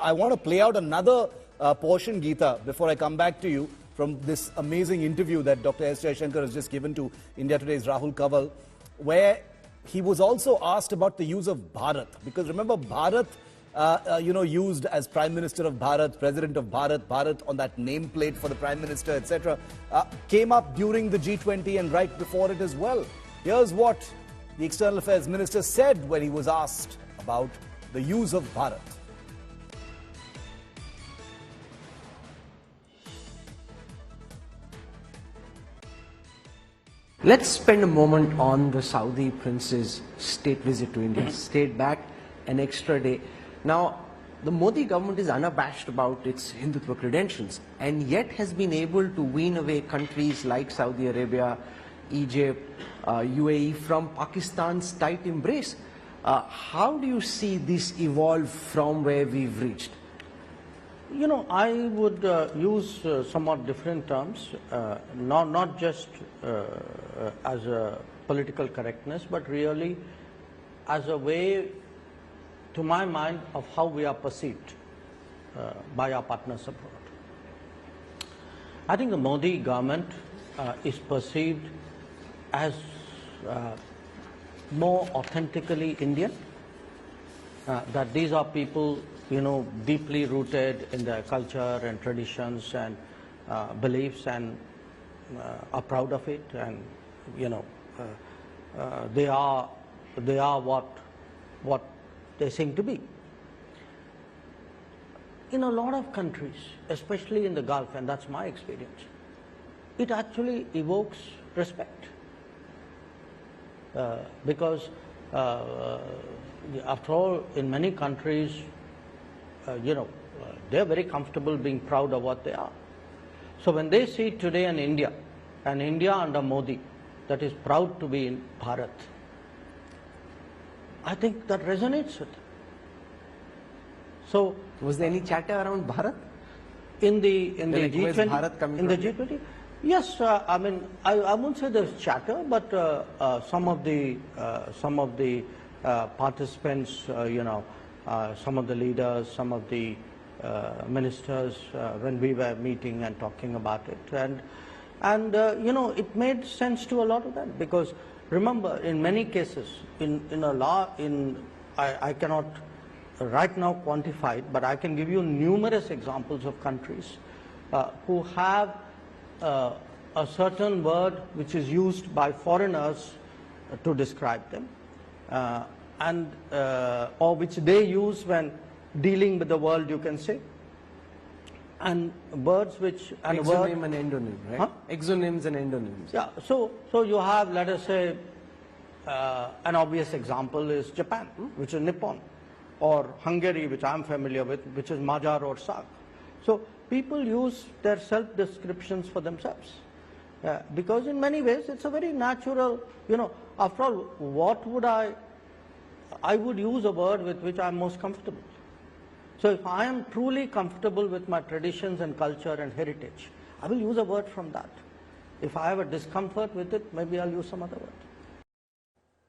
I want to play out another portion, Geeta, before I come back to you, from this amazing interview that Dr. S. Jaishankar has just given to India Today's Rahul Kanwal, where he was also asked about the use of Bharat. Because remember, Bharat, used as Prime Minister of Bharat, President of Bharat, Bharat on that nameplate for the Prime Minister, etc., came up during the G20 and right before it as well. Here's what the External Affairs Minister said when he was asked about the use of Bharat. Let's spend a moment on the Saudi prince's state visit to India. Stayed back an extra day. Now, the Modi government is unabashed about its Hindutva credentials and yet has been able to wean away countries like Saudi Arabia, Egypt, UAE from Pakistan's tight embrace. How do you see this evolve from where we've reached? You know, I would use somewhat different terms, not just as a political correctness, but really as a way, to my mind, of how we are perceived by our partners abroad. I think the Modi government is perceived as more authentically Indian, that these are people, deeply rooted in their culture and traditions and beliefs, and are proud of it, and they are what they seem to be. In a lot of countries, especially in the Gulf, and that's my experience, it actually evokes respect, because after all, in many countries, they're very comfortable being proud of what they are. So when they see today an India under Modi that is proud to be in Bharat, I think that resonates with them. So, was there any chatter around Bharat? In the G20, Bharat coming in the G20, yes. I mean, I won't say there's chatter, but some of the participants, some of the leaders, some of the ministers, when we were meeting and talking about it, and it made sense to a lot of them, because remember, in many cases, I cannot right now quantify it, but I can give you numerous examples of countries who have a certain word which is used by foreigners to describe them, or which they use when dealing with the world, you can say, and words which exonym and endonym, right? Huh? Exonyms and endonyms. Yeah. So you have, let us say, an obvious example is Japan, which is Nippon, or Hungary, which I'm familiar with, which is Majar or Sak. So people use their self-descriptions for themselves, because in many ways it's a very natural, after all, what would I would use a word with which I'm most comfortable. So if I am truly comfortable with my traditions and culture and heritage, I will use a word from that. If I have a discomfort with it, maybe I'll use some other word.